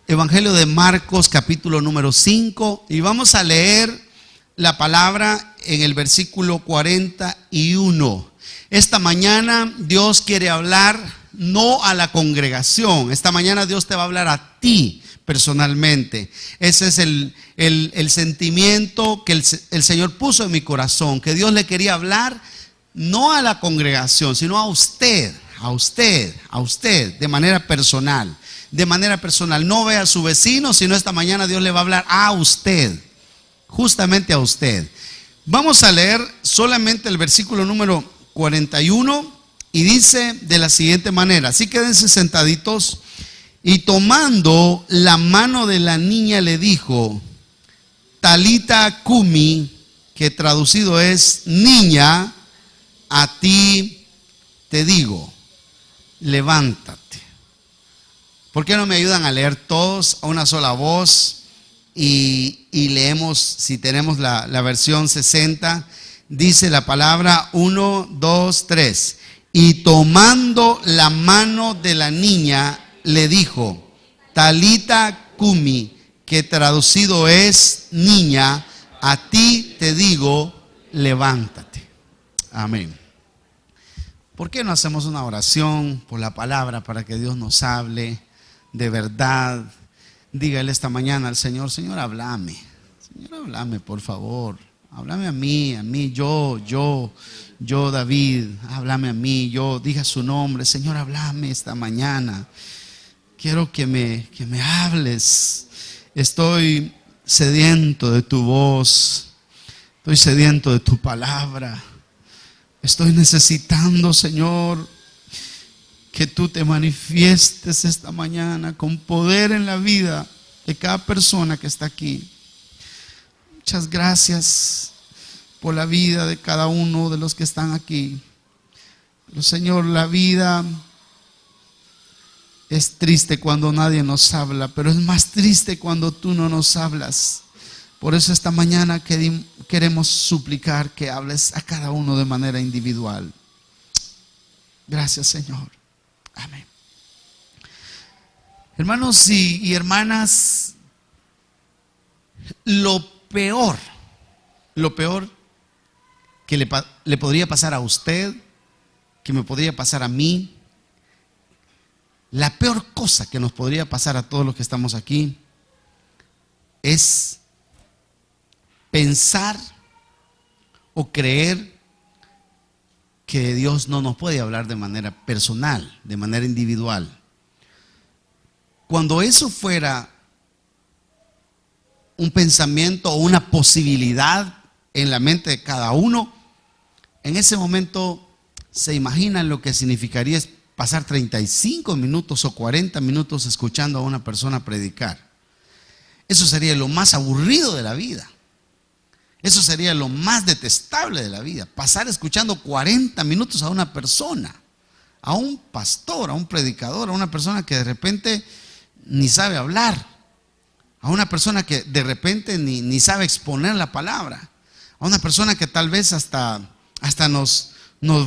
Evangelio de Marcos, capítulo número 5, y vamos a leer la palabra en el versículo 41. Esta mañana Dios quiere hablar no a la congregación. Esta mañana Dios te va a hablar a ti personalmente. Ese es el sentimiento que el Señor puso en mi corazón, que Dios le quería hablar no a la congregación, sino a usted, de manera personal. De manera personal, no ve a su vecino, sino esta mañana Dios le va a hablar a usted, justamente a usted. Vamos a leer solamente el versículo número 41 y dice de la siguiente manera, así quédense sentaditos. Y tomando la mano de la niña le dijo, Talita Cumi, que traducido es, niña, a ti te digo, levántate. ¿Por qué no me ayudan a leer todos a una sola voz? Y leemos, si tenemos la versión 60, dice la palabra 1, 2, 3. Y tomando la mano de la niña, le dijo, Talita Cumi, que traducido es, niña, a ti te digo, levántate. Amén. ¿Por qué no hacemos una oración por la palabra para que Dios nos hable de verdad? Dígale esta mañana al Señor, Señor, háblame. Señor, háblame, por favor. Háblame a mí, yo, David, háblame a mí, diga su nombre. Señor, háblame esta mañana. Quiero que me hables. Estoy sediento de tu voz. Estoy sediento de tu palabra. Estoy necesitando, Señor, que tú te manifiestes esta mañana con poder en la vida de cada persona que está aquí. Muchas gracias por la vida de cada uno de los que están aquí. Pero, Señor, la vida es triste cuando nadie nos habla, pero es más triste cuando tú no nos hablas. Por eso esta mañana queremos suplicar que hables a cada uno de manera individual. Gracias, Señor. Amén. Hermanos y hermanas, lo peor que le podría pasar a usted, que me podría pasar a mí, la peor cosa que nos podría pasar a todos los que estamos aquí es pensar o creer que Dios no nos puede hablar de manera personal, de manera individual. Cuando eso fuera un pensamiento o una posibilidad en la mente de cada uno, en ese momento se imaginan lo que significaría pasar 35 minutos o 40 minutos escuchando a una persona predicar. Eso sería lo más aburrido de la vida. Eso sería lo más detestable de la vida. Pasar escuchando 40 minutos a una persona, a un pastor, a un predicador, a una persona que de repente ni sabe hablar, a una persona que de repente ni sabe exponer la palabra, a una persona que tal vez hasta nos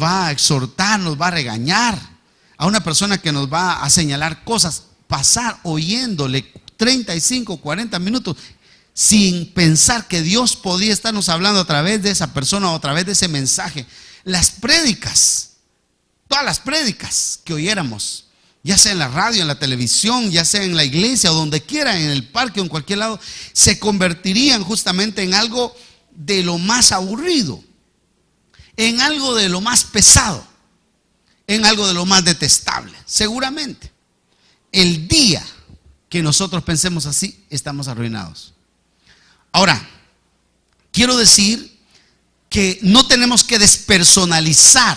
va a exhortar, nos va a regañar, a una persona que nos va a señalar cosas. Pasar oyéndole 35, 40 minutos sin pensar que Dios podía estarnos hablando a través de esa persona o a través de ese mensaje. Las prédicas, todas las prédicas que oyéramos, ya sea en la radio, en la televisión, ya sea en la iglesia o donde quiera, en el parque o en cualquier lado, se convertirían justamente en algo de lo más aburrido, en algo de lo más pesado, en algo de lo más detestable. Seguramente el día que nosotros pensemos así, estamos arruinados. Ahora, quiero decir que no tenemos que despersonalizar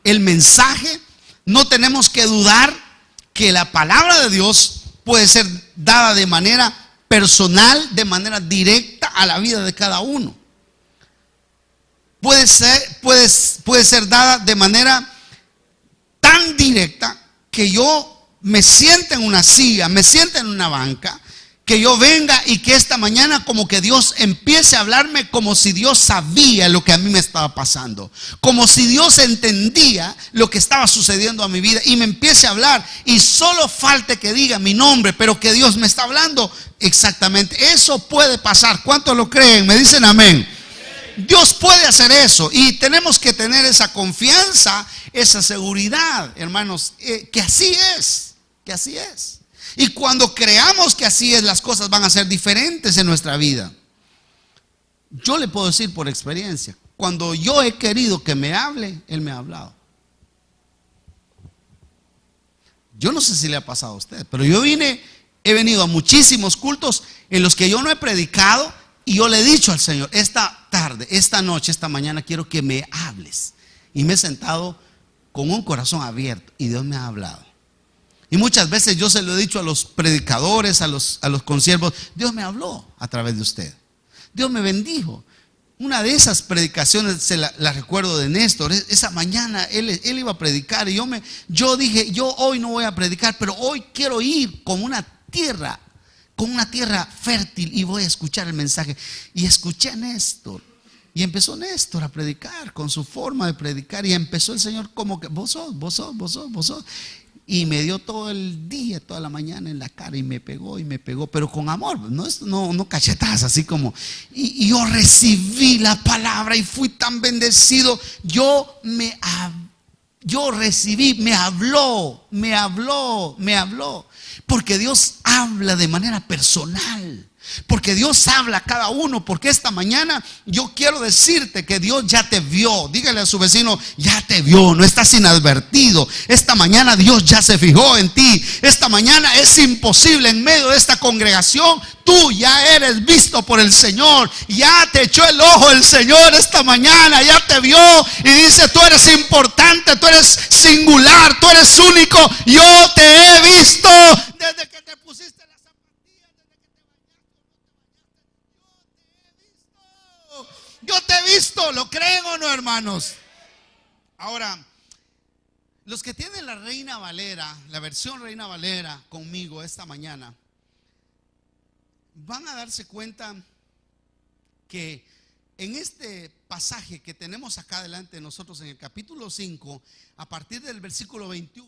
el mensaje, no tenemos que dudar que la palabra de Dios puede ser dada de manera personal, de manera directa a la vida de cada uno. Puede ser dada de manera tan directa que yo me sienta en una silla, me sienta en una banca que yo venga y que esta mañana como que Dios empiece a hablarme como si Dios sabía lo que a mí me estaba pasando, como si Dios entendía lo que estaba sucediendo a mi vida y me empiece a hablar, y solo falte que diga mi nombre, pero que Dios me está hablando exactamente. Eso puede pasar. ¿Cuántos lo creen? Me dicen amén. Dios puede hacer eso, y tenemos que tener esa confianza, esa seguridad, hermanos, que así es, que así es. Y cuando creamos que así es, las cosas van a ser diferentes en nuestra vida. Yo le puedo decir por experiencia, cuando yo he querido que me hable, Él me ha hablado. Yo no sé si le ha pasado a usted, pero he venido a muchísimos cultos en los que yo no he predicado, y yo le he dicho al Señor: esta tarde, esta noche, esta mañana quiero que me hables. Y me he sentado con un corazón abierto y Dios me ha hablado. Y muchas veces yo se lo he dicho a los predicadores, a los consiervos: Dios me habló a través de usted, Dios me bendijo. Una de esas predicaciones la recuerdo de Néstor. Esa mañana él iba a predicar, y yo dije: yo hoy no voy a predicar, pero hoy quiero ir con una tierra fértil, y voy a escuchar el mensaje. Y escuché a Néstor, y empezó Néstor a predicar con su forma de predicar, y empezó el Señor como que: vos sos. Y me dio todo el día, toda la mañana en la cara, y me pegó, pero con amor, no cachetadas, así como. Y yo recibí la palabra y fui tan bendecido. Yo recibí, me habló. Porque Dios habla de manera personal. Porque Dios habla a cada uno. Porque esta mañana yo quiero decirte que Dios ya te vio. Dígale a su vecino: ya te vio, no estás inadvertido. Esta mañana Dios ya se fijó en ti. Esta mañana es imposible, en medio de esta congregación, tú ya eres visto por el Señor. Ya te echó el ojo el Señor esta mañana, ya te vio y dice: tú eres importante, tú eres singular, tú eres único. Yo te he visto desde que te pusiste las zapatillas, desde que te bañaste, yo te he visto. ¿Lo creen o no, hermanos? Ahora, los que tienen la Reina Valera, la versión Reina Valera conmigo esta mañana, van a darse cuenta que en este pasaje que tenemos acá delante de nosotros, en el capítulo 5, a partir del versículo 21,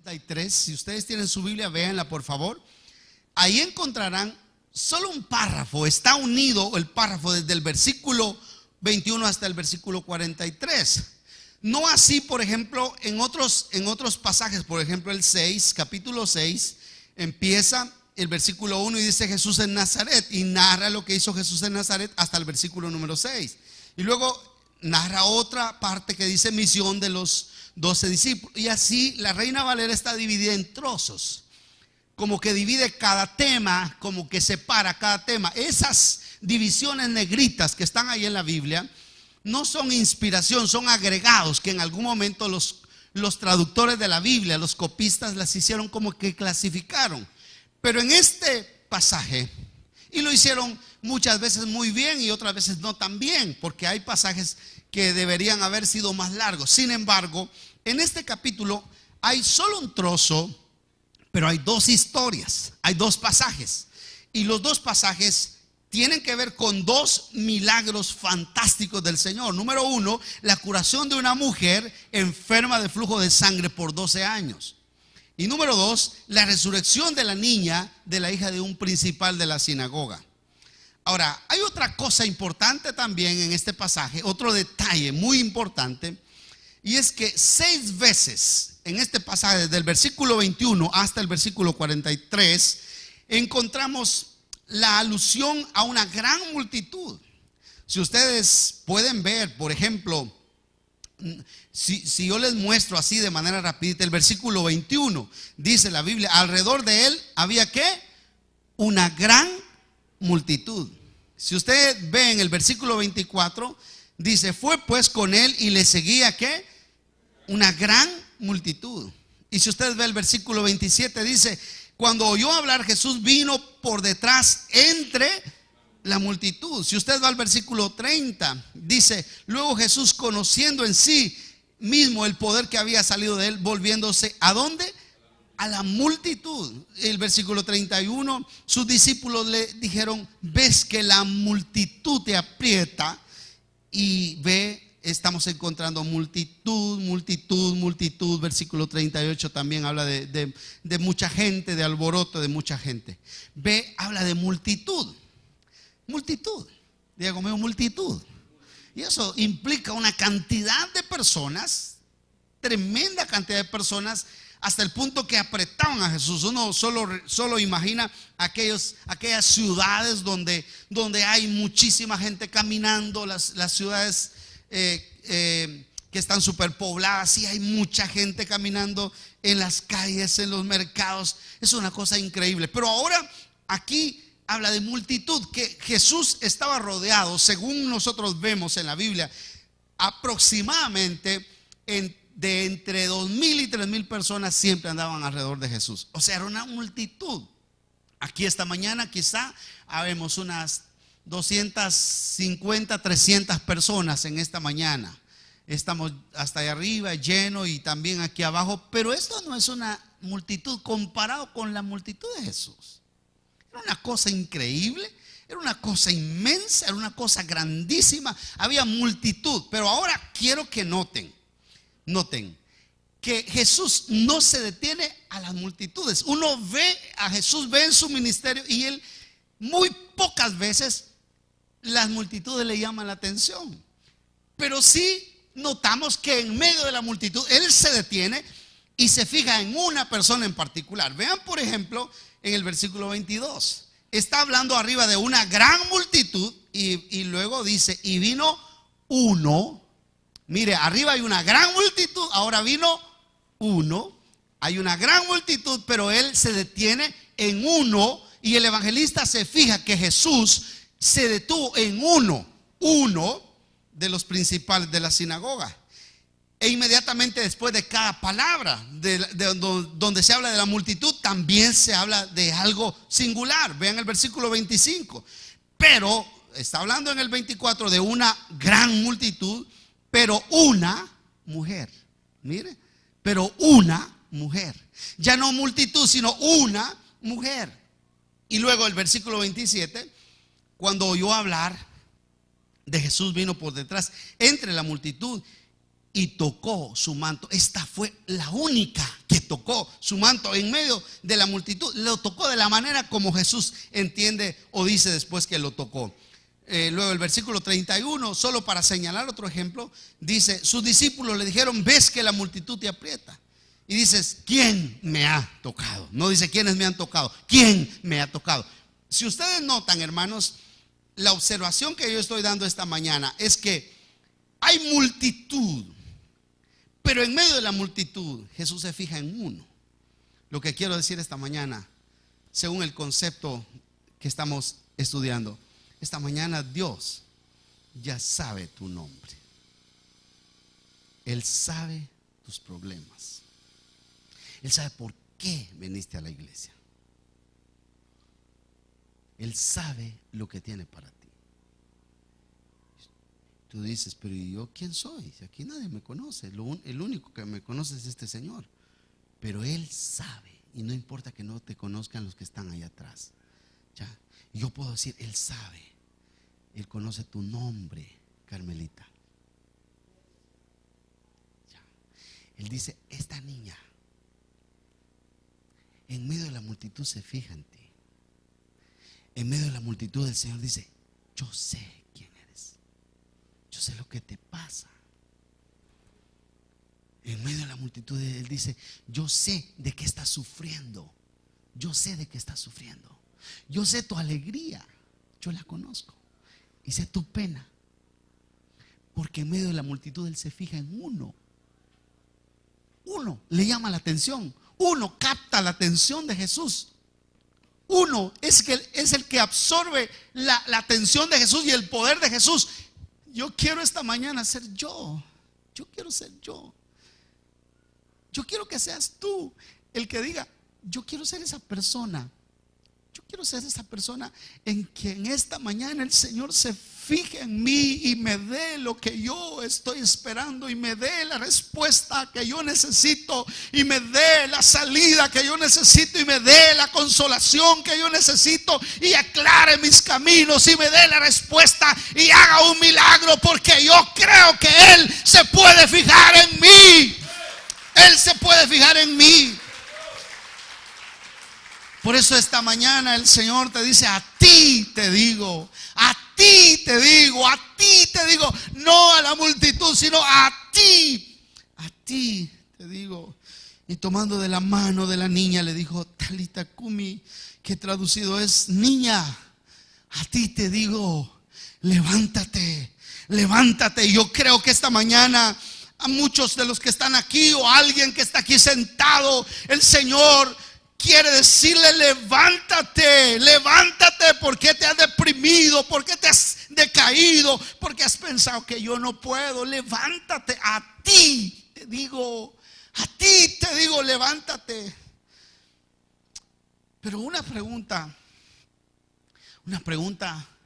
43, si ustedes tienen su Biblia, véanla por favor. Ahí encontrarán solo un párrafo. Está unido el párrafo desde el versículo 21 hasta el versículo 43. No así, por ejemplo, en otros pasajes. Por ejemplo, el 6, capítulo 6, empieza el versículo 1 y dice: Jesús en Nazaret, y narra lo que hizo Jesús en Nazaret hasta el versículo número 6. Y luego narra otra parte que dice: misión de los 12 discípulos. Y así la Reina Valera está dividida en trozos, como que divide cada tema, como que separa cada tema. Esas divisiones negritas que están ahí en la Biblia no son inspiración, son agregados que en algún momento los traductores de la Biblia, los copistas, las hicieron como que clasificaron. Pero en este pasaje, y lo hicieron muchas veces muy bien y otras veces no tan bien, porque hay pasajes que deberían haber sido más largos. Sin embargo, en este capítulo hay solo un trozo, pero hay dos historias, hay dos pasajes, y los dos pasajes tienen que ver con dos milagros fantásticos del Señor. Número uno, la curación de una mujer enferma de flujo de sangre por 12 años. Y número dos, la resurrección de la niña, de la hija de un principal de la sinagoga. Ahora, hay otra cosa importante también en este pasaje, otro detalle muy importante, y es que 6 veces en este pasaje, desde el versículo 21 hasta el versículo 43, encontramos la alusión a una gran multitud. Si ustedes pueden ver, por ejemplo, si yo les muestro así de manera rapidita, el versículo 21 dice la Biblia: alrededor de él había ¿qué? Una gran multitud. Si usted ve en el versículo 24, dice: fue pues con él y le seguía ¿qué? Una gran multitud. Y si usted ve el versículo 27, dice: cuando oyó hablar, Jesús vino por detrás entre la multitud. Si usted va al versículo 30, dice: luego Jesús, conociendo en sí mismo el poder que había salido de él, volviéndose ¿a dónde? a la multitud. El versículo 31, sus discípulos le dijeron: ves que la multitud te aprieta. Y estamos encontrando multitud, multitud, multitud. Versículo 38 también habla de mucha gente, de alboroto de mucha gente. Habla de multitud. Multitud, diga conmigo, multitud. Y eso implica una cantidad de personas, tremenda cantidad de personas, hasta el punto que apretaban a Jesús. Uno solo imagina aquellas ciudades donde hay muchísima gente caminando, las ciudades que están superpobladas, y hay mucha gente caminando en las calles, en los mercados. Es una cosa increíble. Pero ahora aquí habla de multitud, que Jesús estaba rodeado, según nosotros vemos en la Biblia, aproximadamente de entre 2,000 y 3,000 personas siempre andaban alrededor de Jesús. O sea, era una multitud. Aquí esta mañana quizá habemos unas 250, 300 personas en esta mañana. Estamos hasta allá arriba lleno, y también aquí abajo. Pero esto no es una multitud comparado con la multitud de Jesús. Era una cosa increíble, era una cosa inmensa, era una cosa grandísima. Había multitud. Pero ahora quiero que noten que Jesús no se detiene a las multitudes. Uno ve a Jesús, ve en su ministerio, y él muy pocas veces las multitudes le llaman la atención. Pero sí notamos que en medio de la multitud él se detiene y se fija en una persona en particular. Vean, por ejemplo, en el versículo 22. Está hablando arriba de una gran multitud, y luego dice: y vino uno. Mire, arriba hay una gran multitud, ahora vino uno. Hay una gran multitud, pero él se detiene en uno. Y el evangelista se fija que Jesús se detuvo en uno de los principales de la sinagoga. E inmediatamente después de cada palabra donde se habla de la multitud, también se habla de algo singular. Vean el versículo 25. Pero está hablando en el 24 de una gran multitud, pero una mujer. Mire, pero una mujer. Ya no multitud, sino una mujer. Y luego el versículo 27, cuando oyó hablar de Jesús, vino por detrás entre la multitud y tocó su manto. Esta fue la única que tocó su manto en medio de la multitud. Lo tocó de la manera como Jesús entiende o dice después que lo tocó. Luego el versículo 31, solo para señalar otro ejemplo, dice: sus discípulos le dijeron: ves que la multitud te aprieta. Y dices: ¿quién me ha tocado? No dice quiénes me han tocado, ¿quién me ha tocado? Si ustedes notan, hermanos, la observación que yo estoy dando esta mañana es que hay multitud, pero en medio de la multitud Jesús se fija en uno. Lo que quiero decir esta mañana, según el concepto que estamos estudiando, esta mañana Dios ya sabe tu nombre. Él sabe tus problemas. Él sabe por qué viniste a la iglesia. Él sabe lo que tiene para ti. Tú dices: pero ¿y yo quién soy? Si aquí nadie me conoce. El único que me conoce es este Señor. Pero Él sabe, y no importa que no te conozcan los que están allá atrás. ¿Ya? Yo puedo decir: Él sabe. Él conoce tu nombre, Carmelita. ¿Ya? Él dice: esta niña en medio de la multitud se fija en ti. En medio de la multitud el Señor dice: yo sé quién eres, yo sé lo que te pasa. En medio de la multitud Él dice: yo sé de qué estás sufriendo, yo sé de qué estás sufriendo, yo sé tu alegría, yo la conozco, y sé tu pena. Porque en medio de la multitud Él se fija en uno. Uno le llama la atención, uno capta la atención de Jesús. Uno es el que absorbe la atención de Jesús y el poder de Jesús. Yo quiero esta mañana ser yo. Yo quiero ser yo. Yo quiero que seas tú el que diga: yo quiero ser esa persona Yo quiero ser esa persona en que en esta mañana el Señor se fije en mí y me dé lo que yo estoy esperando, y me dé la respuesta que yo necesito, y me dé la salida que yo necesito, y me dé la consolación que yo necesito, y aclare mis caminos, y me dé la respuesta y haga un milagro, porque yo creo que Él se puede fijar en mí. Él se puede fijar en mí. Por eso esta mañana el Señor te dice: a ti te digo, a ti te digo, a ti te digo, no a la multitud, sino a ti te digo. Y tomando de la mano de la niña le dijo: Talita Kumi, que traducido es: niña, a ti te digo, levántate, levántate. Y yo creo que esta mañana a muchos de los que están aquí, o a alguien que está aquí sentado, el Señor quiere decirle: levántate, levántate. ¿Por qué te has deprimido? ¿Por qué te has decaído? ¿Por qué has pensado que yo no puedo? Levántate, a ti te digo, levántate. Pero una pregunta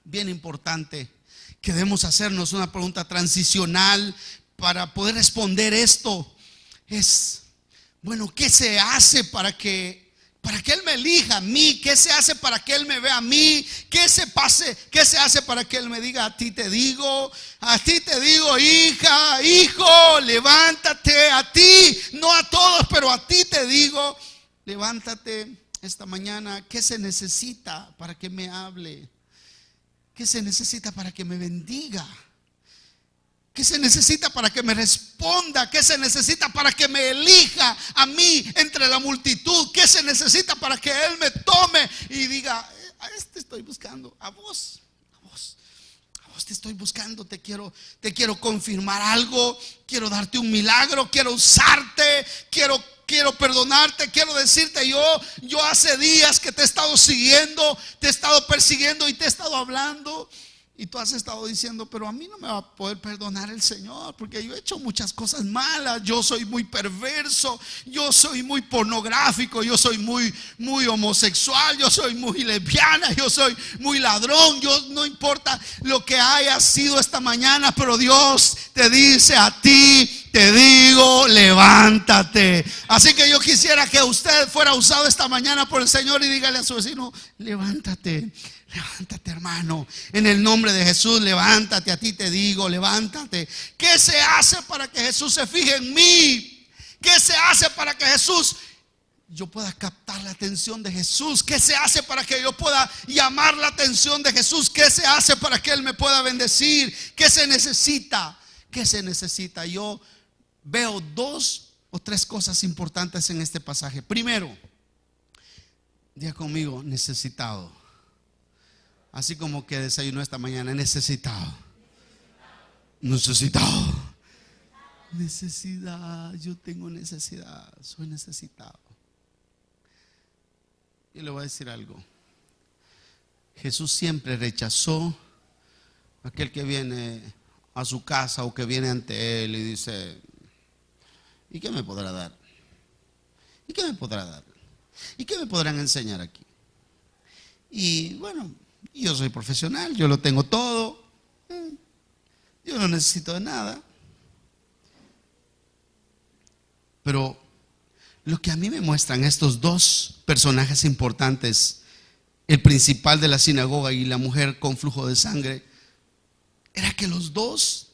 bien importante que debemos hacernos, una pregunta transicional para poder responder esto es: bueno, ¿qué se hace para que Él me elija a mí? ¿Qué se hace para que Él me vea a mí? ¿Qué se hace para que Él me diga: a ti te digo, hija, hijo, levántate? A ti, no a todos, pero a ti te digo, levántate esta mañana. ¿Qué se necesita para que me hable? ¿Qué se necesita para que me bendiga? ¿Qué se necesita para que me responda? ¿Qué se necesita para que me elija a mí entre la multitud? ¿Qué se necesita para que Él me tome y diga: a este estoy buscando, a vos te estoy buscando, te quiero confirmar algo, quiero darte un milagro, quiero usarte, quiero perdonarte, quiero decirte: yo hace días que te he estado siguiendo, te he estado persiguiendo y te he estado hablando. Y tú has estado diciendo: pero a mí no me va a poder perdonar el Señor, porque yo he hecho muchas cosas malas. Yo soy muy perverso, yo soy muy pornográfico, yo soy muy homosexual, yo soy muy lesbiana, yo soy muy ladrón. No importa lo que haya sido esta mañana, pero Dios te dice: a ti te digo, levántate. Así que yo quisiera que usted fuera usado esta mañana por el Señor y dígale a su vecino: levántate. Levántate, hermano, en el nombre de Jesús, levántate, a ti te digo, levántate. ¿Qué se hace para que Jesús se fije en mí? ¿Qué se hace para que yo pueda captar la atención de Jesús? ¿Qué se hace para que yo pueda llamar la atención de Jesús? ¿Qué se hace para que Él me pueda bendecir? ¿Qué se necesita? ¿Qué se necesita? Yo veo 2 o 3 cosas importantes en este pasaje. Primero, diga conmigo: necesitado. Así como que desayunó esta mañana: necesitado. Necesidad. Yo tengo necesidad. Soy necesitado. Y le voy a decir algo: Jesús siempre rechazó a aquel que viene a su casa o que viene ante Él y dice: ¿y qué me podrá dar? ¿Y qué me podrá dar? ¿Y qué me podrán enseñar aquí? Y bueno, yo soy profesional, yo lo tengo todo, yo no necesito de nada. Pero lo que a mí me muestran estos 2 personajes importantes, el principal de la sinagoga y la mujer con flujo de sangre, era que los 2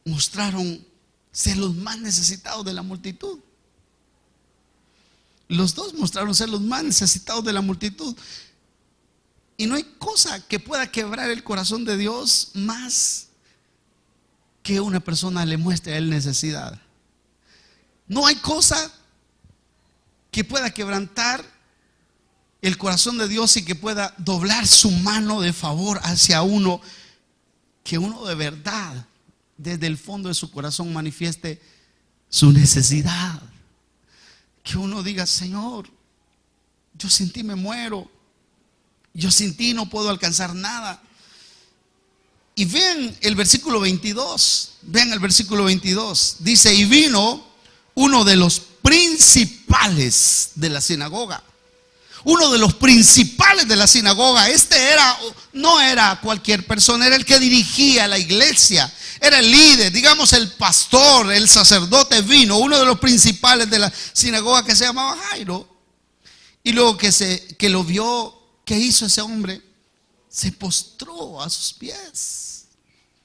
mostraron ser los más necesitados de la multitud. Los 2 mostraron ser los más necesitados de la multitud. Y no hay cosa que pueda quebrar el corazón de Dios más que una persona le muestre a Él necesidad. No hay cosa que pueda quebrantar el corazón de Dios y que pueda doblar su mano de favor hacia uno, que uno de verdad desde el fondo de su corazón manifieste su necesidad. Que uno diga: Señor, yo sin ti me muero, yo sin ti no puedo alcanzar nada. Y vean el versículo 22. Vean el versículo 22. Dice: y vino uno de los principales de la sinagoga. uno de los principales de la sinagoga. No era cualquier persona, era el que dirigía la iglesia, era el líder, digamos el pastor, el sacerdote vino, uno de los principales de la sinagoga, que se llamaba Jairo. Y luego que lo vio, ¿qué hizo ese hombre? Se postró a sus pies.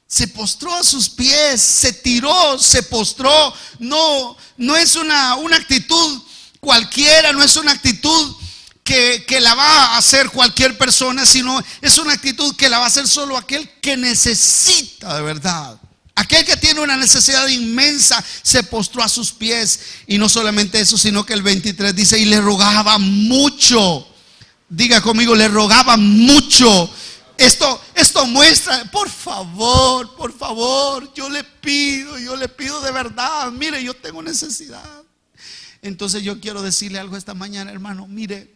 Se postró a sus pies, se tiró, se postró. No es una actitud cualquiera, no es una actitud que la va a hacer cualquier persona, sino es una actitud que la va a hacer solo aquel que necesita de verdad. Aquel que tiene una necesidad inmensa se postró a sus pies. Y no solamente eso, sino que el 23 dice: y le rogaba mucho. Diga conmigo, le rogaba mucho. Esto muestra, por favor, yo le pido de verdad. Mire, yo tengo necesidad. Entonces yo quiero decirle algo esta mañana, hermano. Mire,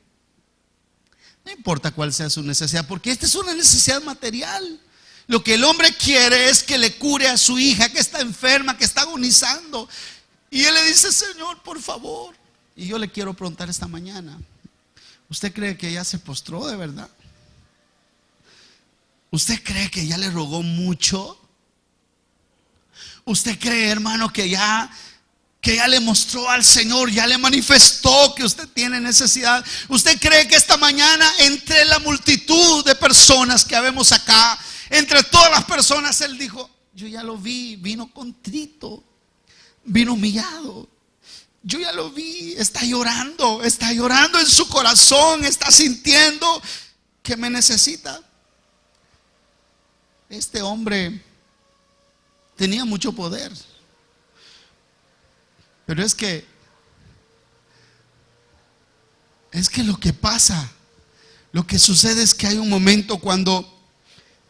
no importa cuál sea su necesidad, porque esta es una necesidad material. Lo que el hombre quiere es que le cure a su hija que está enferma, que está agonizando. Y él le dice: Señor, por favor. Y yo le quiero preguntar esta mañana: ¿usted cree que ella se postró de verdad? ¿Usted cree que ya le rogó mucho? ¿Usted cree, hermano, que ya le mostró al Señor, ya le manifestó que usted tiene necesidad? ¿Usted cree que esta mañana, entre la multitud de personas que habemos acá, entre todas las personas, él dijo: yo ya lo vi, vino contrito, vino humillado, yo ya lo vi, está llorando en su corazón, está sintiendo que me necesita? Este hombre tenía mucho poder, pero es que lo que pasa, lo que sucede es que hay un momento cuando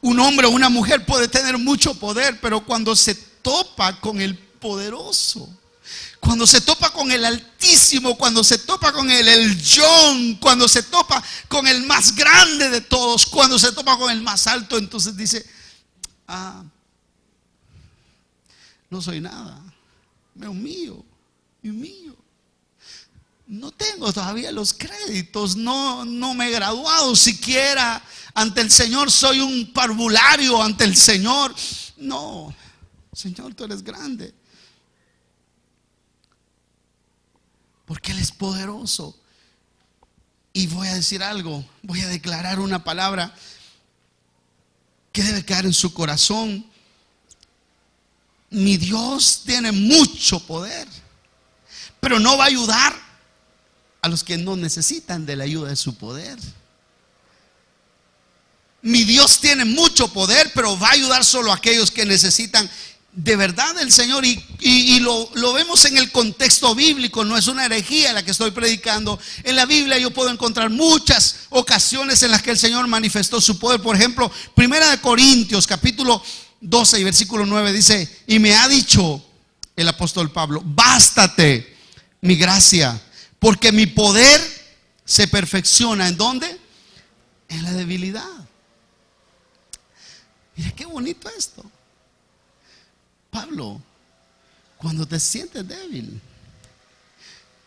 un hombre o una mujer puede tener mucho poder, pero cuando se topa con el poderoso, cuando se topa con el Altísimo, cuando se topa con el Elyon, cuando se topa con el más grande de todos, cuando se topa con el más alto, entonces dice: no soy nada, me humillo. No tengo todavía los créditos, no me he graduado siquiera ante el Señor, soy un parvulario ante el Señor. No, Señor, tú eres grande, porque Él es poderoso. Y voy a decir algo, voy a declarar una palabra que debe quedar en su corazón. Mi Dios tiene mucho poder, pero no va a ayudar a los que no necesitan de la ayuda de su poder. Mi Dios tiene mucho poder, pero va a ayudar solo a aquellos que necesitan de verdad del Señor. Y lo vemos en el contexto bíblico, no es una herejía la que estoy predicando. En la Biblia yo puedo encontrar muchas ocasiones en las que el Señor manifestó su poder. Por ejemplo, 1 Corintios capítulo 12 y versículo 9 dice: y me ha dicho el apóstol Pablo: bástate mi gracia, porque mi poder se perfecciona. ¿En dónde? En la debilidad. Mira qué bonito esto. Pablo, cuando te sientes débil,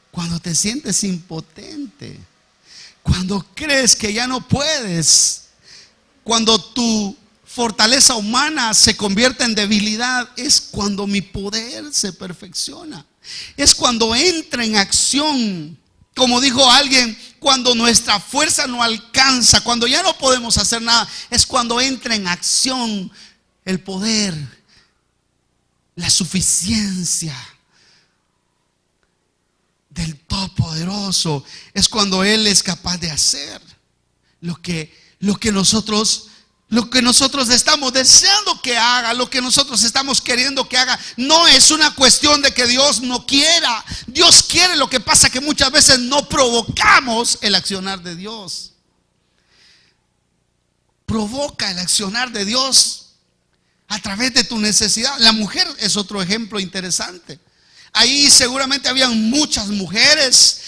cuando te sientes impotente, cuando crees que ya no puedes, cuando tu fortaleza humana se convierte en debilidad, es cuando mi poder se perfecciona. Es cuando entra en acción. Como dijo alguien, cuando nuestra fuerza no alcanza, cuando ya no podemos hacer nada, es cuando entra en acción el poder, la suficiencia del Todopoderoso. Es cuando Él es capaz de hacer lo que nosotros estamos deseando que haga, lo que nosotros estamos queriendo que haga. No es una cuestión de que Dios no quiera. Dios quiere, lo que pasa que muchas veces no provocamos el accionar de Dios. Provoca el accionar de Dios a través de tu necesidad. La mujer es otro ejemplo interesante. Ahí seguramente habían muchas mujeres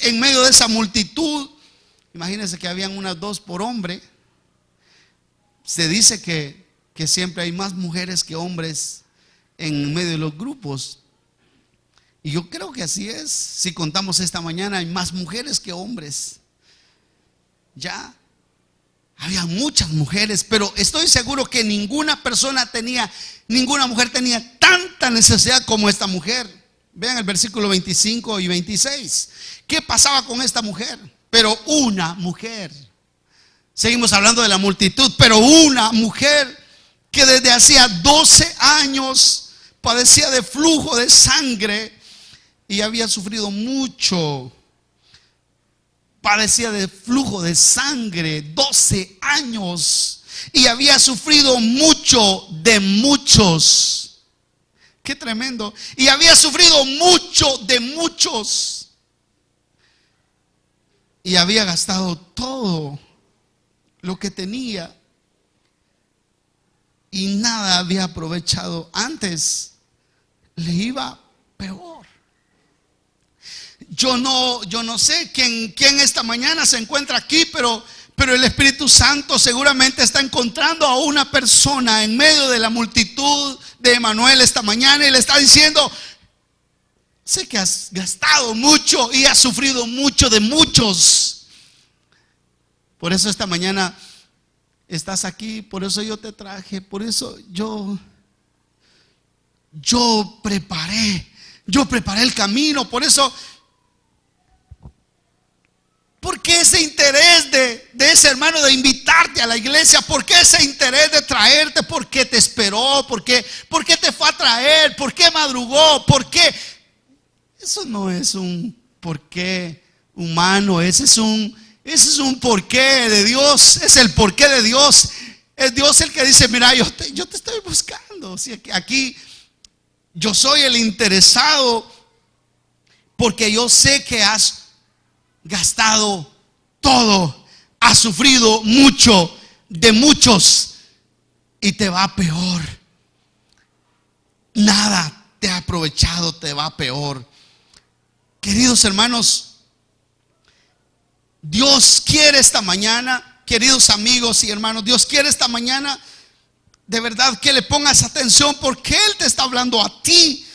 en medio de esa multitud. Imagínense que habían unas 2 por hombre. Se dice que siempre hay más mujeres que hombres en medio de los grupos. Y yo creo que así es. Si contamos esta mañana, hay más mujeres que hombres. Ya había muchas mujeres, pero estoy seguro que ninguna mujer tenía tanta necesidad como esta mujer. Vean el versículo 25 y 26. ¿Qué pasaba con esta mujer? Pero una mujer. Seguimos hablando de la multitud, pero una mujer que desde hacía 12 años padecía de flujo de sangre y había sufrido mucho. Padecía de flujo de sangre 12 años y había sufrido mucho de muchos. Qué tremendo. Y había sufrido mucho de muchos. Y había gastado todo lo que tenía y nada había aprovechado. Antes le iba peor. Yo no sé quién esta mañana se encuentra aquí, pero el Espíritu Santo seguramente está encontrando a una persona en medio de la multitud de Emanuel esta mañana y le está diciendo: sé que has gastado mucho y has sufrido mucho de muchos. Por eso esta mañana estás aquí, por eso yo te traje, por eso yo preparé el camino, por eso. ¿Por qué ese interés de ese hermano de invitarte a la iglesia? ¿Por qué ese interés de traerte? ¿Por qué te esperó? ¿Por qué te fue a traer? ¿Por qué madrugó? ¿Por qué? Eso no es un porqué humano, ese es un porqué de Dios, es el porqué de Dios. Es Dios el que dice: mira, yo te estoy buscando. Si aquí yo soy el interesado, porque yo sé que has gastado todo, has sufrido mucho de muchos y te va peor. Nada te ha aprovechado, te va peor. Queridos hermanos, Dios quiere esta mañana, queridos amigos y hermanos, Dios quiere esta mañana de verdad que le pongas atención, porque Él te está hablando a ti.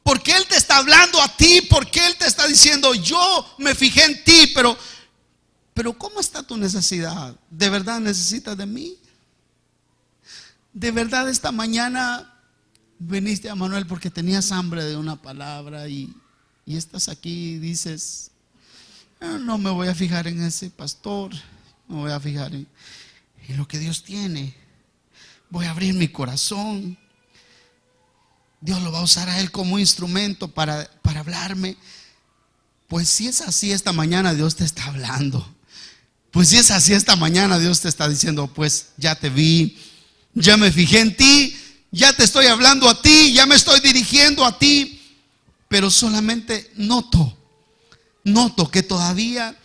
Porque Él te está hablando a ti, porque Él te está diciendo: yo me fijé en ti, pero ¿cómo está tu necesidad? ¿De verdad necesitas de mí? ¿De verdad esta mañana viniste a Manuel porque tenías hambre de una palabra y estás aquí y dices: no me voy a fijar en ese pastor, me voy a fijar en lo que Dios tiene, voy a abrir mi corazón? Dios lo va a usar a él como instrumento para hablarme. Pues si es así, esta mañana Dios te está hablando. Pues si es así, esta mañana Dios te está diciendo: pues ya te vi, ya me fijé en ti, ya te estoy hablando a ti, ya me estoy dirigiendo a ti. Pero solamente noto que todavía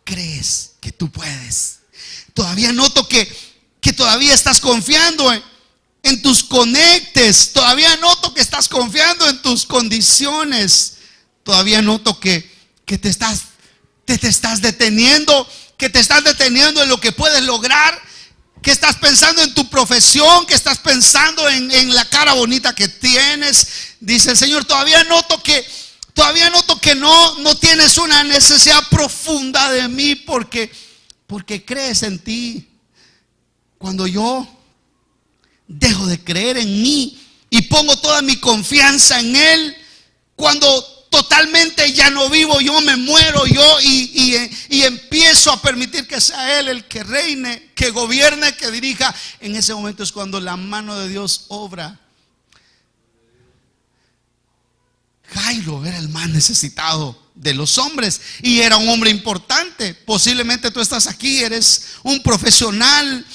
crees que tú puedes. Todavía noto que todavía estás confiando en tus conectes. Todavía noto que estás confiando en tus condiciones. Todavía noto que te estás deteniendo, que te estás deteniendo en lo que puedes lograr, que estás pensando en tu profesión, que estás pensando en la cara bonita que tienes. Dice el Señor: todavía noto que no tienes una necesidad profunda de mí, porque crees en ti. Cuando yo dejo de creer en mí y pongo toda mi confianza en Él, cuando totalmente ya no vivo yo, me muero yo y empiezo a permitir que sea Él el que reine, que gobierne, que dirija, en ese momento es cuando la mano de Dios obra. Jairo era el más necesitado de los hombres y era un hombre importante. Posiblemente tú estás aquí, eres un profesional,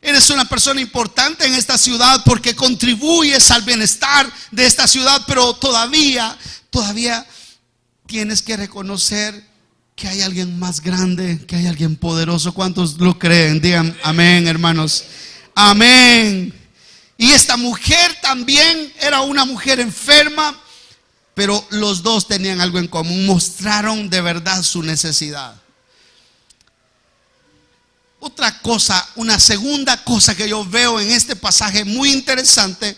eres una persona importante en esta ciudad porque contribuyes al bienestar de esta ciudad, pero todavía tienes que reconocer que hay alguien más grande, que hay alguien poderoso. ¿Cuántos lo creen? Digan amén, hermanos. Amén. Y esta mujer también era una mujer enferma, pero los dos tenían algo en común: mostraron de verdad su necesidad. Otra cosa, una segunda cosa que yo veo en este pasaje muy interesante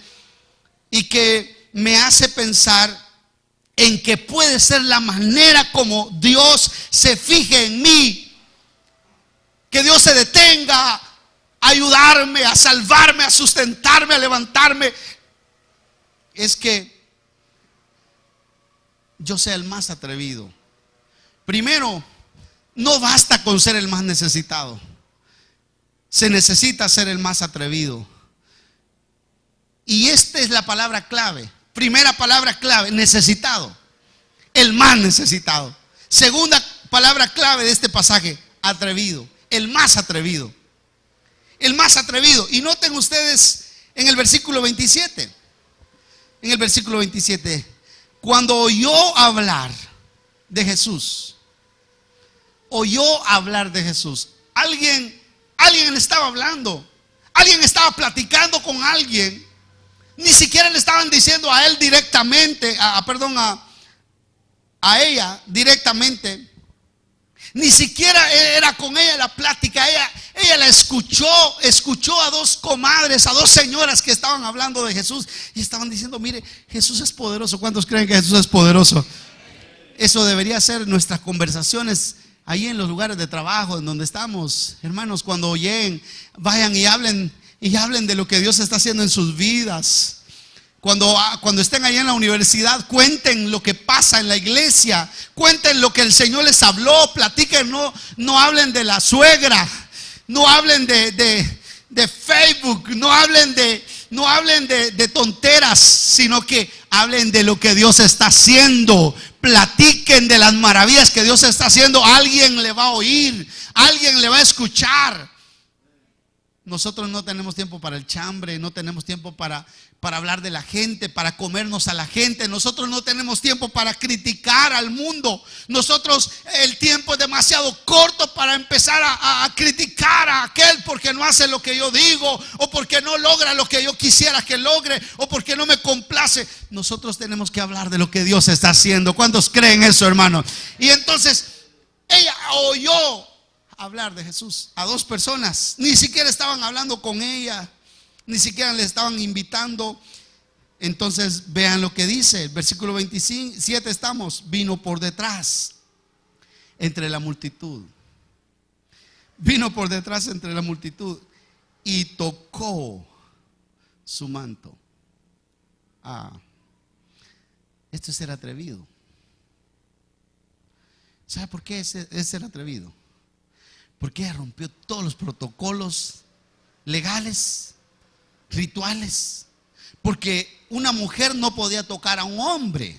y que me hace pensar en que puede ser la manera como Dios se fije en mí, que Dios se detenga a ayudarme, a salvarme, a sustentarme, a levantarme, es que yo sea el más atrevido. Primero, no basta con ser el más necesitado, se necesita ser el más atrevido. Y esta es la palabra clave. Primera palabra clave, necesitado. El más necesitado. Segunda palabra clave de este pasaje, atrevido. El más atrevido. El más atrevido. Y noten ustedes en el versículo 27. En el versículo 27. Cuando oyó hablar de Jesús. Oyó hablar de Jesús. Alguien le estaba hablando. Alguien estaba platicando con alguien. Ni siquiera le estaban diciendo a él directamente, a ella directamente. Ni siquiera era con ella la plática. Ella la escuchó a dos comadres, a dos señoras que estaban hablando de Jesús y estaban diciendo: mire, Jesús es poderoso. ¿Cuántos creen que Jesús es poderoso? Eso debería ser nuestras conversaciones ahí en los lugares de trabajo, en donde estamos. Hermanos, cuando oyen, vayan y hablen de lo que Dios está haciendo en sus vidas. Cuando estén allá en la universidad, cuenten lo que pasa en la iglesia, cuenten lo que el Señor les habló, platiquen, no hablen de la suegra, no hablen de Facebook, no hablen de tonteras, sino que hablen de lo que Dios está haciendo. Platiquen de las maravillas que Dios está haciendo. Alguien le va a oír, alguien le va a escuchar. Nosotros no tenemos tiempo para el chambre, no tenemos tiempo para hablar de la gente, para comernos a la gente. Nosotros no tenemos tiempo para criticar al mundo. Nosotros, el tiempo es demasiado corto para empezar a criticar a aquel porque no hace lo que yo digo, o porque no logra lo que yo quisiera que logre, o porque no me complace. Nosotros tenemos que hablar de lo que Dios está haciendo. ¿Cuántos creen eso, hermano? Y entonces ella oyó hablar de Jesús a dos personas. Ni siquiera estaban hablando con ella, ni siquiera le estaban invitando. Entonces vean lo que dice el versículo 27. Estamos: vino por detrás entre la multitud. Vino por detrás entre la multitud y tocó su manto. Esto es ser atrevido. ¿Sabe por qué es ser atrevido? Porque ella rompió todos los protocolos legales, rituales. Porque una mujer no podía tocar a un hombre,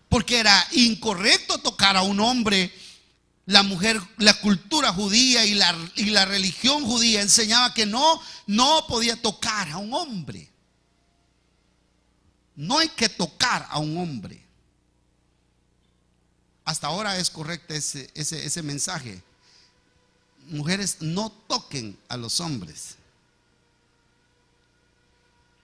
porque era incorrecto tocar a un hombre. La mujer, la cultura judía y la religión judía enseñaba que no podía tocar a un hombre. No hay que tocar a un hombre. Hasta ahora es correcto ese mensaje. Mujeres, no toquen a los hombres.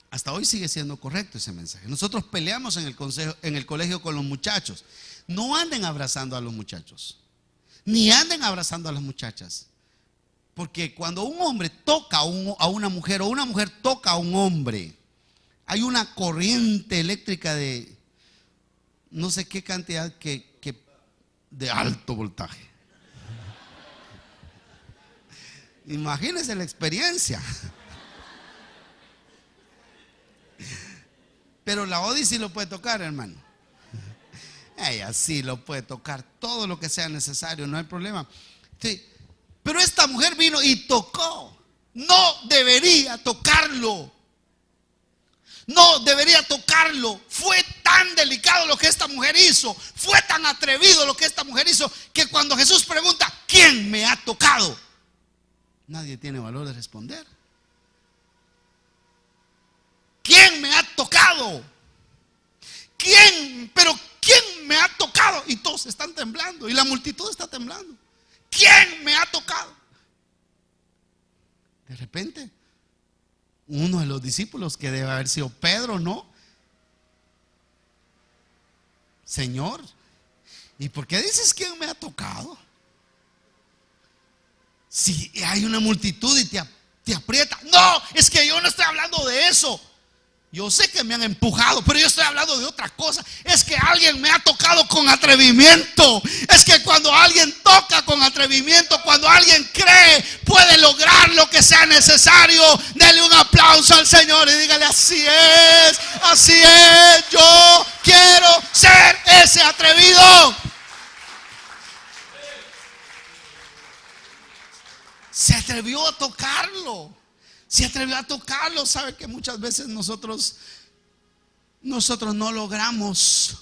Hasta hoy sigue siendo correcto ese mensaje. Nosotros peleamos en el colegio con los muchachos. No anden abrazando a los muchachos, ni anden abrazando a las muchachas. Porque cuando un hombre toca a una mujer, o una mujer toca a un hombre, hay una corriente eléctrica de no sé qué cantidad de alto voltaje. Imagínense la experiencia. Pero la Odi sí lo puede tocar, hermano. Ella sí lo puede tocar, todo lo que sea necesario, no hay problema. Sí. Pero esta mujer vino y tocó. No debería tocarlo. No debería tocarlo. Fue tan delicado lo que esta mujer hizo, fue tan atrevido lo que esta mujer hizo, que cuando Jesús pregunta: ¿quién me ha tocado?, nadie tiene valor de responder. ¿Quién me ha tocado? ¿Quién? Pero ¿quién me ha tocado? Y todos están temblando, y la multitud está temblando. ¿Quién me ha tocado? De repente, uno de los discípulos, que debe haber sido Pedro, ¿no? Señor, ¿y por qué dices quién me ha tocado? Si hay una multitud y te aprieta. No, es que yo no estoy hablando de eso. Yo sé que me han empujado, pero yo estoy hablando de otra cosa. Es que alguien me ha tocado con atrevimiento. Es que cuando alguien toca con atrevimiento, cuando alguien cree, puede lograr lo que sea necesario. Dele un aplauso al Señor y dígale: así es, yo quiero ser ese atrevido. Se atrevió a tocarlo. Se atrevió a tocarlo. Sabe que muchas veces nosotros no logramos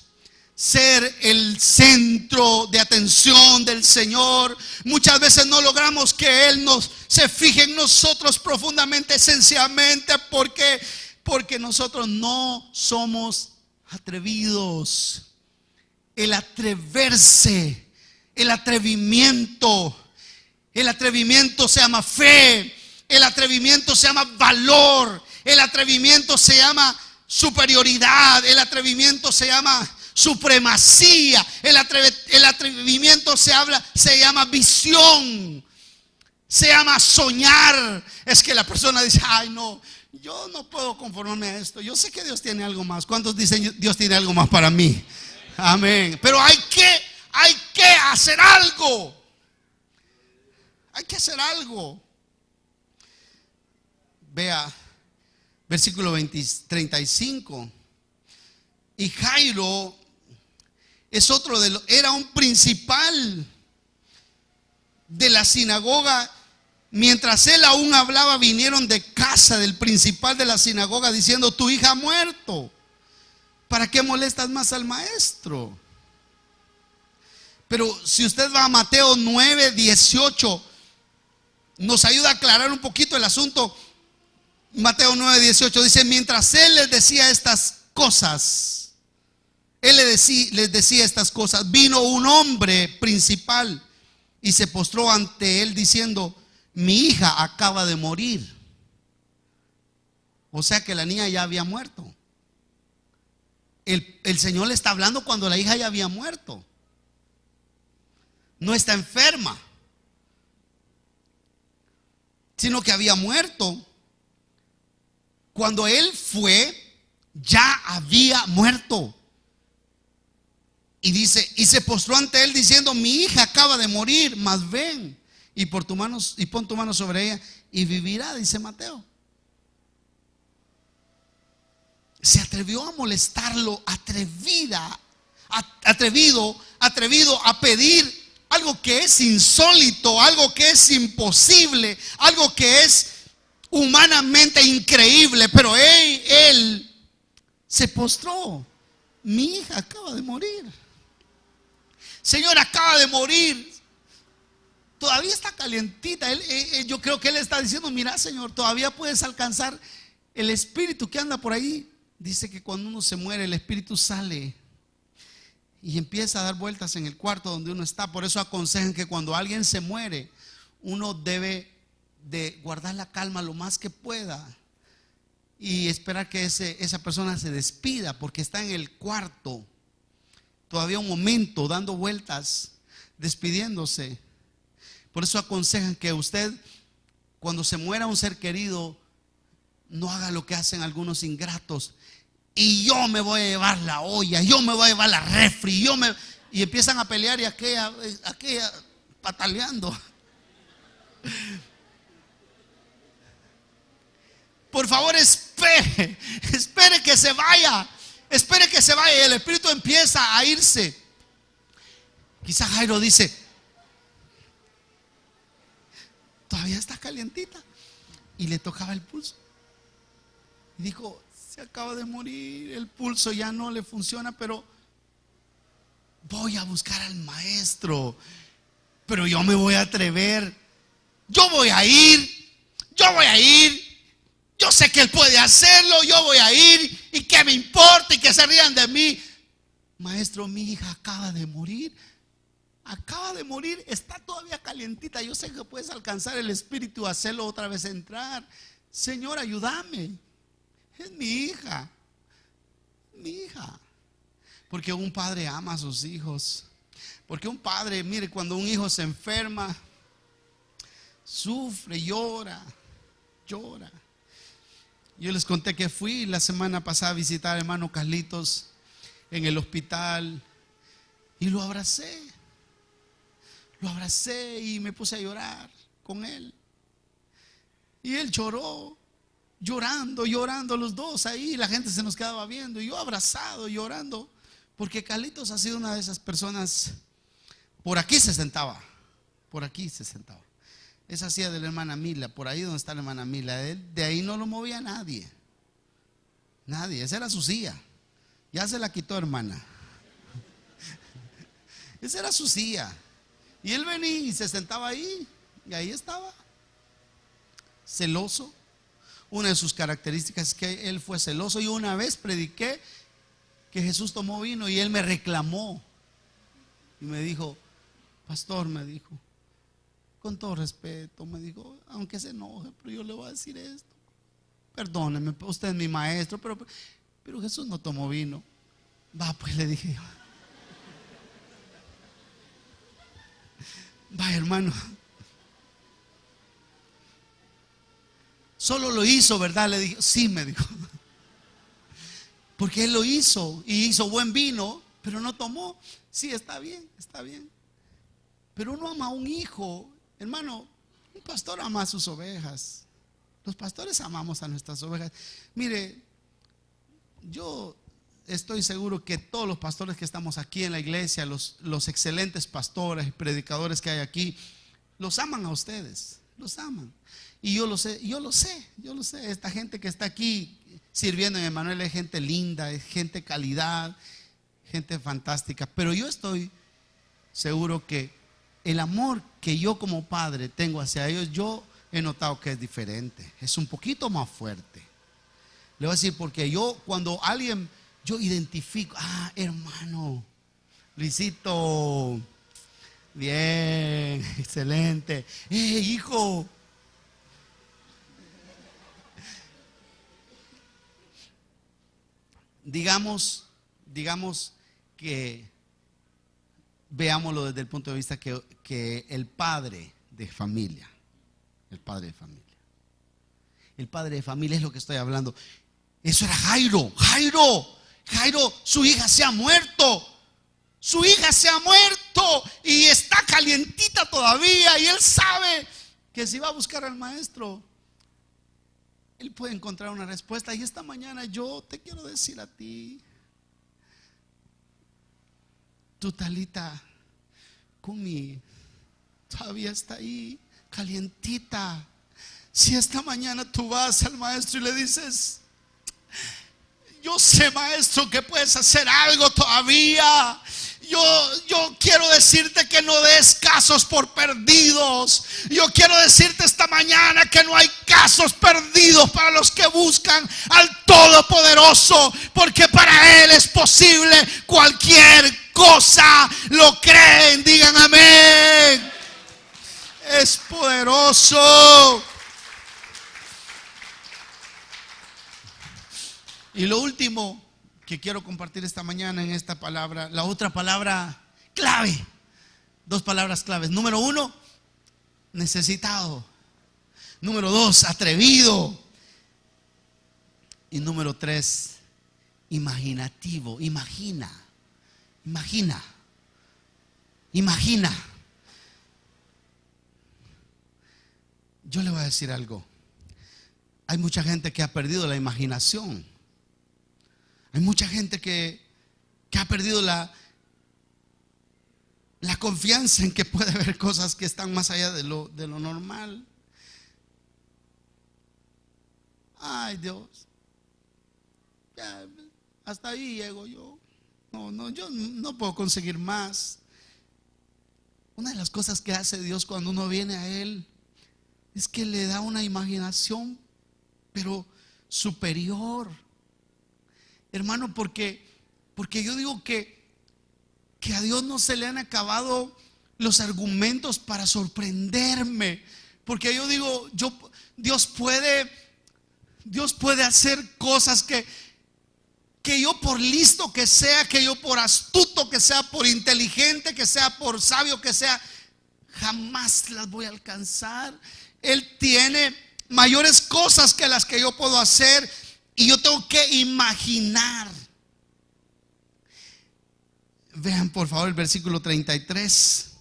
ser el centro de atención del Señor. Muchas veces no logramos que Él se fije en nosotros profundamente, esencialmente, porque nosotros no somos atrevidos. El atreverse, el atrevimiento se llama fe. El atrevimiento se llama valor. El atrevimiento se llama superioridad. El atrevimiento se llama supremacía. El atrevimiento se llama visión. Se llama soñar. Es que la persona dice: ay, no, yo no puedo conformarme a esto. Yo sé que Dios tiene algo más. ¿Cuántos dicen: Dios tiene algo más para mí? Amén. Pero hay que hacer algo. Hay que hacer algo. Vea, versículo 35. Y Jairo es otro era un principal de la sinagoga. Mientras él aún hablaba, vinieron de casa del principal de la sinagoga diciendo: tu hija ha muerto, ¿para qué molestas más al maestro? Pero si usted va a Mateo 9:18, nos ayuda a aclarar un poquito el asunto. Mateo 9:18 dice: mientras él les decía estas cosas, les decía estas cosas, vino un hombre principal y se postró ante él diciendo: mi hija acaba de morir. O sea que la niña ya había muerto. El Señor le está hablando cuando la hija ya había muerto. No está enferma, sino que había muerto. Cuando él fue, ya había muerto. Y dice: y se postró ante él diciendo: mi hija acaba de morir, mas ven y pon tu mano sobre ella y vivirá, dice Mateo. Se atrevió a molestarlo, atrevido a pedir algo que es insólito, algo que es imposible, algo que es humanamente increíble. Pero él se postró. Mi hija acaba de morir. Señor, acaba de morir. Todavía está calientita. Yo creo que él está diciendo: mira, Señor, todavía puedes alcanzar el espíritu que anda por ahí. Dice que cuando uno se muere, el espíritu sale y empieza a dar vueltas en el cuarto donde uno está. Por eso aconsejan que cuando alguien se muere, uno debe de guardar la calma lo más que pueda y esperar que esa persona se despida, porque está en el cuarto todavía un momento dando vueltas, despidiéndose. Por eso aconsejan que usted, cuando se muera un ser querido, no haga lo que hacen algunos ingratos: y yo me voy a llevar la olla, yo me voy a llevar la refri, y empiezan a pelear, y aquella pataleando. Por favor, espere que se vaya. Espere que se vaya. Y el espíritu empieza a irse. Quizá Jairo dice: todavía está calientita. Y le tocaba el pulso. Y dijo: se acaba de morir, el pulso ya no le funciona, pero voy a buscar al maestro. Pero yo me voy a atrever. Yo voy a ir. Yo sé que él puede hacerlo. Yo voy a ir. Y que me importa y que se rían de mí. Maestro, mi hija acaba de morir. Está todavía calientita. Yo sé que puedes alcanzar el espíritu, hacerlo otra vez entrar. Señor, ayúdame. Es mi hija. Porque un padre ama a sus hijos. Porque un padre, mire, cuando un hijo se enferma, sufre, llora. Yo les conté que fui la semana pasada a visitar al hermano Carlitos en el hospital y lo abracé y me puse a llorar con él. Y él lloró, llorando los dos ahí. La gente se nos quedaba viendo y yo abrazado, llorando, porque Carlitos ha sido una de esas personas. Por aquí se sentaba. Esa silla de la hermana Mila, por ahí donde está la hermana Mila, de ahí no lo movía nadie, esa era su silla. Ya se la quitó, hermana. Esa era su silla. Y él venía y se sentaba ahí, y ahí estaba, celoso. Una de sus características es que él fue celoso. Yo una vez prediqué que Jesús tomó vino y él me reclamó y me dijo: pastor, me dijo, con todo respeto, me dijo, aunque se enoje, pero yo le voy a decir esto. Perdóneme, usted es mi maestro, pero Jesús no tomó vino. Va, pues, le dije yo. Va, hermano. Solo lo hizo, ¿verdad? Le dije, sí, me dijo. Porque él lo hizo y hizo buen vino, pero no tomó. Sí, está bien. Pero uno ama a un hijo, hermano. Un pastor ama a sus ovejas. Los pastores amamos a nuestras ovejas. Mire, yo estoy seguro que todos los pastores que estamos aquí en la iglesia, los excelentes pastores y predicadores que hay aquí, los aman a ustedes, los aman. Y yo lo sé. Esta gente que está aquí sirviendo en Emmanuel es gente linda, es gente calidad, gente fantástica. Pero yo estoy seguro que el amor que yo como padre tengo hacia ellos, yo he notado que es diferente, es un poquito más fuerte. Le voy a decir porque cuando alguien, yo identifico, hermano Luisito, bien, excelente, hijo. Digamos que veámoslo desde el punto de vista que el padre de familia es lo que estoy hablando. Eso era Jairo, su hija se ha muerto y está calientita todavía, y él sabe que si va a buscar al maestro, él puede encontrar una respuesta. Y esta mañana yo te quiero decir a ti, tu Talita Kumi todavía está ahí, calientita. Si esta mañana tú vas al maestro y le dices: yo sé, maestro, que puedes hacer algo todavía. Yo quiero decirte que no des casos por perdidos. Yo quiero decirte esta mañana que no hay casos perdidos para los que buscan al Todopoderoso, porque para Él es posible cualquier cosa. ¿Lo creen? Digan amén. Es poderoso. Y lo último que quiero compartir esta mañana en esta palabra, la otra palabra clave, dos palabras claves. Número 1, necesitado. Número 2, atrevido. Y número 3, imaginativo. Imagina. Yo le voy a decir algo. Hay mucha gente que ha perdido la imaginación. Hay mucha gente que ha perdido la confianza en que puede haber cosas que están más allá de lo normal. Ay, Dios, ya, hasta ahí llego yo. Yo no puedo conseguir más. Una de las cosas que hace Dios cuando uno viene a Él es que le da una imaginación, pero superior. Hermano, porque yo digo que a Dios no se le han acabado los argumentos para sorprenderme. Porque yo digo, Dios puede hacer cosas que yo, por listo que sea, que yo por astuto que sea, por inteligente que sea, por sabio que sea, jamás las voy a alcanzar. Él tiene mayores cosas que las que yo puedo hacer, y yo tengo que imaginar. Vean por favor el versículo 33.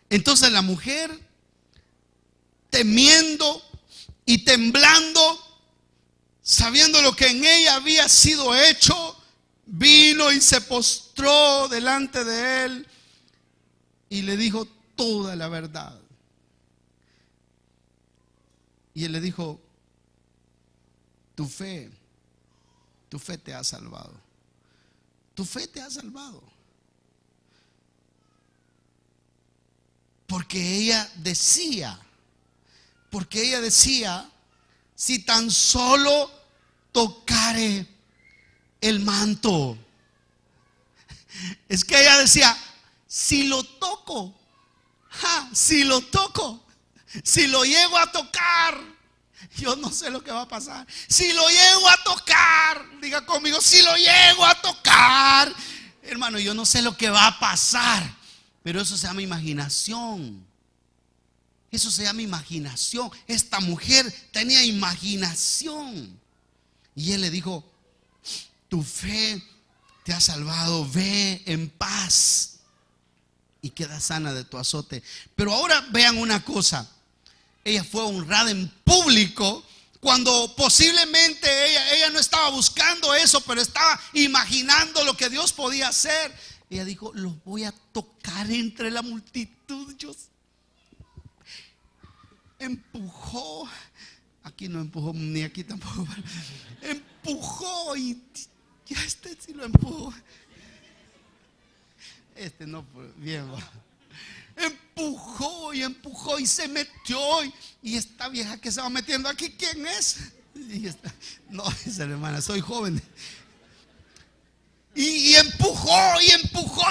Entonces la mujer, temiendo y temblando, sabiendo lo que en ella había sido hecho, vino y se postró delante de él y le dijo toda la verdad. Y él le dijo: tu fe te ha salvado. Tu fe te ha salvado. Porque ella decía, si tan solo tocare el manto. Es que ella decía, si lo toco, si lo toco, si lo llego a tocar, yo no sé lo que va a pasar. Si lo llego a tocar, diga conmigo, si lo llego a tocar, hermano, yo no sé lo que va a pasar. Pero eso se llama imaginación. Eso se llama imaginación. Esta mujer tenía imaginación. Y él le dijo: tu fe te ha salvado, ve en paz y queda sana de tu azote. Pero ahora vean una cosa. Ella fue honrada en público cuando posiblemente ella no estaba buscando eso, pero estaba imaginando lo que Dios podía hacer. Ella dijo: los voy a tocar entre la multitud. Empujó. Aquí no empujó, ni aquí tampoco. Empujó y ya sí lo empujó. No, bien. Empujó y se metió. Y esta vieja que se va metiendo aquí, ¿quién es? No, esa hermana, soy joven. Y empujó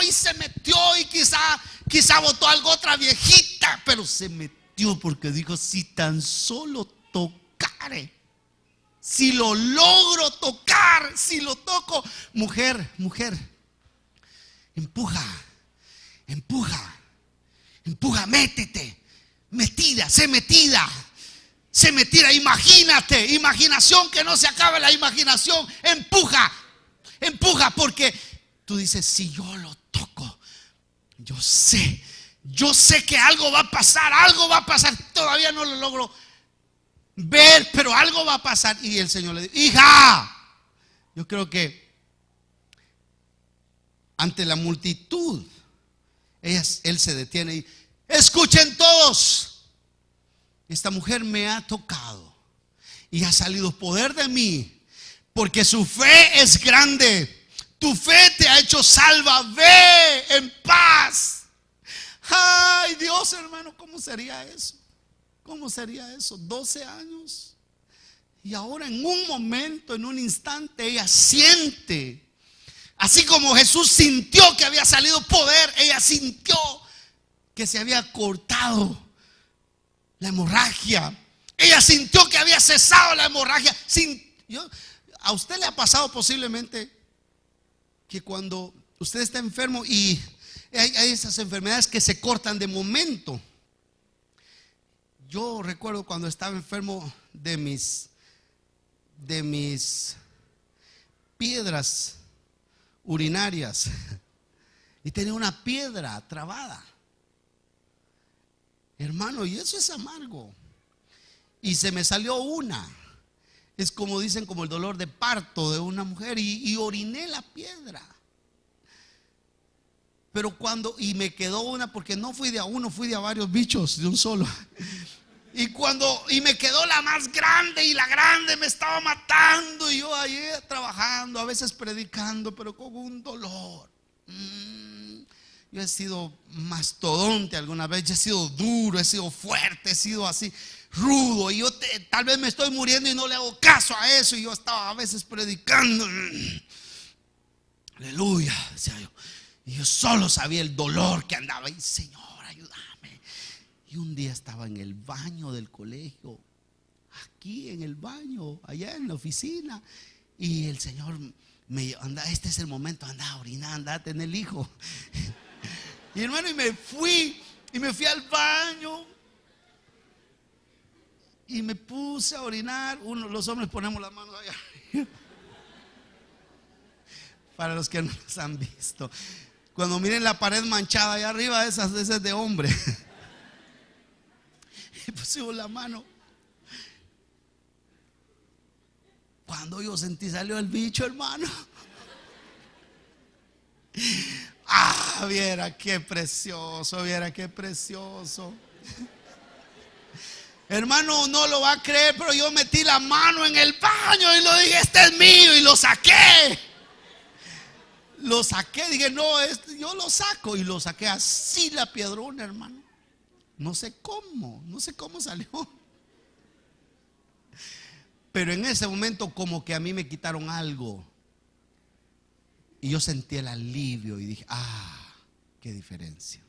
y se metió, y quizá botó algo otra viejita, pero se metió porque dijo: si tan solo tocare, si lo logro tocar, si lo toco. Mujer, empuja, métete, sé metida, imagínate, imaginación que no se acabe la imaginación, empuja, porque tú dices: si yo lo toco, yo sé que algo va a pasar, todavía no lo logro ver, pero algo va a pasar. Y el Señor le dijo: hija, yo creo que ante la multitud, él se detiene y: escuchen todos, esta mujer me ha tocado y ha salido poder de mí, porque su fe es grande. Tu fe te ha hecho salva. Ve en paz. Ay, Dios, hermano, ¿cómo sería eso? 12 años. Y ahora en un momento, en un instante, ella siente. Así como Jesús sintió que había salido poder, ella sintió que se había cortado la hemorragia. Ella sintió que había cesado la hemorragia. ¿A usted le ha pasado posiblemente que cuando usted está enfermo y hay esas enfermedades que se cortan de momento? Yo recuerdo cuando estaba enfermo de mis piedras urinarias y tenía una piedra trabada, hermano, y eso es amargo. Y se me salió una. Es como dicen, como el dolor de parto de una mujer, y oriné la piedra. Pero y me quedó una, porque no fui de a uno, fui de a varios bichos, de un solo. Y me quedó la más grande, y la grande me estaba matando, y yo ahí trabajando, a veces predicando, pero con un dolor. Yo he sido mastodonte alguna vez, yo he sido duro, he sido fuerte, he sido así rudo, y yo tal vez me estoy muriendo y no le hago caso a eso, y yo estaba a veces predicando, aleluya, decía yo, y yo solo sabía el dolor que andaba, y Señor, ayúdame. Y un día estaba en el baño del colegio, aquí en el baño, allá en la oficina, y el Señor me anda, este es el momento, anda a orinar, anda a tener el hijo. Y hermano, y me fui al baño. Y me puse a orinar. Los hombres ponemos las manos allá. Para los que no las han visto, cuando miren la pared manchada allá arriba, esas es de hombre. Y pusimos la mano. Cuando yo sentí, salió el bicho, hermano. Viera qué precioso, viera qué precioso. Hermano, no lo va a creer, pero yo metí la mano en el baño y lo dije, este es mío, y lo saqué. Lo saqué, dije, no, yo lo saco. Y lo saqué así, la piedrona, hermano. No sé cómo salió. Pero en ese momento como que a mí me quitaron algo. Y yo sentí el alivio y dije, qué diferencia.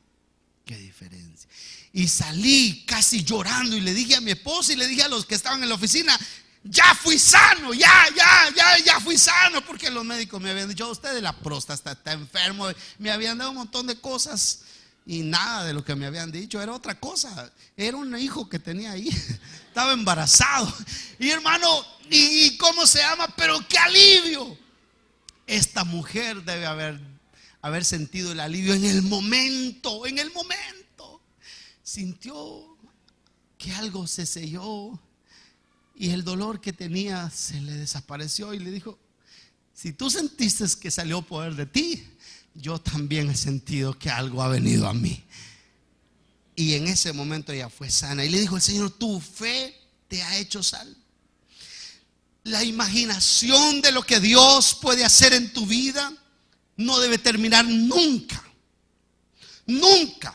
Qué diferencia. Y salí casi llorando y le dije a mi esposa y le dije a los que estaban en la oficina, ya fui sano, ya fui sano. Porque los médicos me habían dicho, usted de la próstata está enfermo. Me habían dado un montón de cosas y nada de lo que me habían dicho era otra cosa. Era un hijo que tenía ahí. Estaba embarazado. Y hermano, ¿y cómo se llama? Pero qué alivio. Esta mujer debe haber sentido el alivio en el momento. Sintió que algo se selló y el dolor que tenía se le desapareció. Y le dijo, si tú sentiste que salió poder de ti, yo también he sentido que algo ha venido a mí. Y en ese momento ella fue sana. Y le dijo el Señor, tu fe te ha hecho salvo. La imaginación de lo que Dios puede hacer en tu vida no debe terminar nunca. Nunca.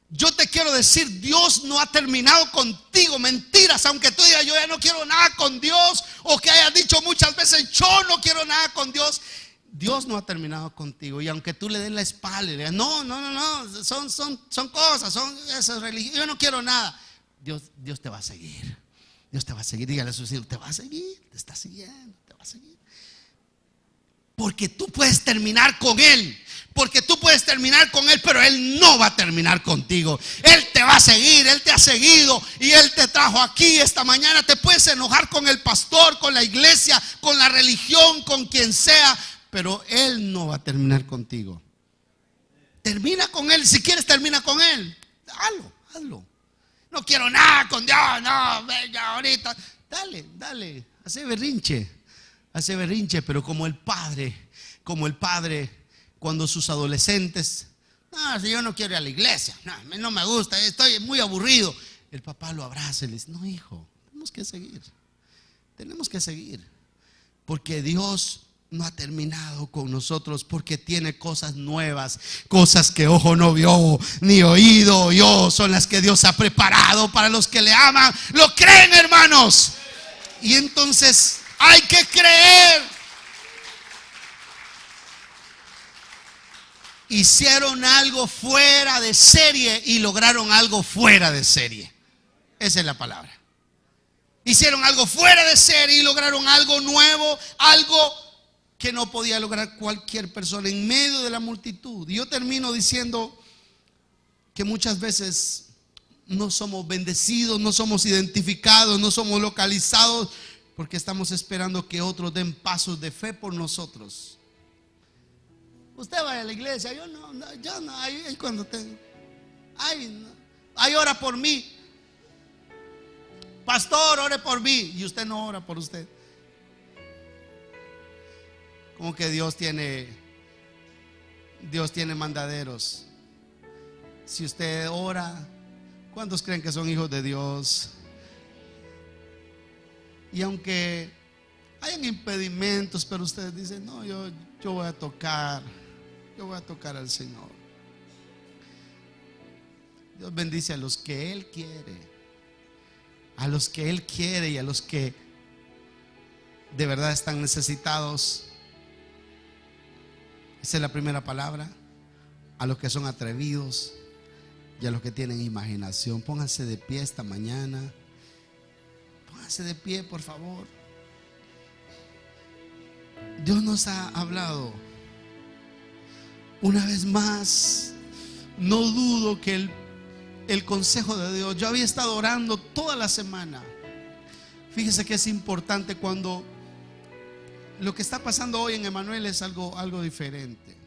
Yo te quiero decir, Dios no ha terminado contigo. Mentiras, aunque tú digas yo ya no quiero nada con Dios, o que hayas dicho muchas veces yo no quiero nada con Dios. Dios no ha terminado contigo. Y aunque tú le des la espalda y le digas no, son cosas, son esas religiones, yo no quiero nada, Dios te va a seguir. Dios te va a seguir. Dígale a su Señor, te va a seguir, te está siguiendo, te va a seguir. Porque tú puedes terminar con Él. Pero Él no va a terminar contigo. Él te va a seguir, Él te ha seguido y Él te trajo aquí esta mañana. Te puedes enojar con el pastor, con la iglesia, con la religión, con quien sea, pero Él no va a terminar contigo. Termina con Él, si quieres termina con Él. Hazlo. No quiero nada con Dios, no, venga ahorita. Dale, hace berrinche, pero como el padre, cuando sus adolescentes, si yo no quiero ir a la iglesia, no me gusta, estoy muy aburrido. El papá lo abraza y le dice, no hijo, tenemos que seguir, porque Dios no ha terminado con nosotros, porque tiene cosas nuevas, cosas que ojo no vio, ni oído oyó, son las que Dios ha preparado para los que le aman. ¿Lo creen, hermanos? Y entonces hay que creer. Hicieron algo fuera de serie y lograron algo fuera de serie. Esa es la palabra. Hicieron algo fuera de serie y lograron algo nuevo, algo que no podía lograr cualquier persona en medio de la multitud. Y yo termino diciendo que muchas veces no somos bendecidos, no somos identificados, no somos localizados, porque estamos esperando que otros den pasos de fe por nosotros. Usted vaya a la iglesia, yo no, ahí cuando tengo, ahí ora por mí. Pastor, ore por mí. Y usted no ora por usted. Como que Dios tiene mandaderos. Si usted ora, ¿cuántos creen que son hijos de Dios? Y aunque hayan impedimentos, pero ustedes dicen, no, yo voy a tocar al Señor. Dios bendice a los que Él quiere, y a los que de verdad están necesitados. Esa es la primera palabra. A los que son atrevidos y a los que tienen imaginación. Pónganse de pie esta mañana. Pónganse de pie, por favor. Dios nos ha hablado. Una vez más, no dudo que el consejo de Dios. Yo había estado orando toda la semana. Fíjese que es importante cuando lo que está pasando hoy en Emanuel es algo diferente.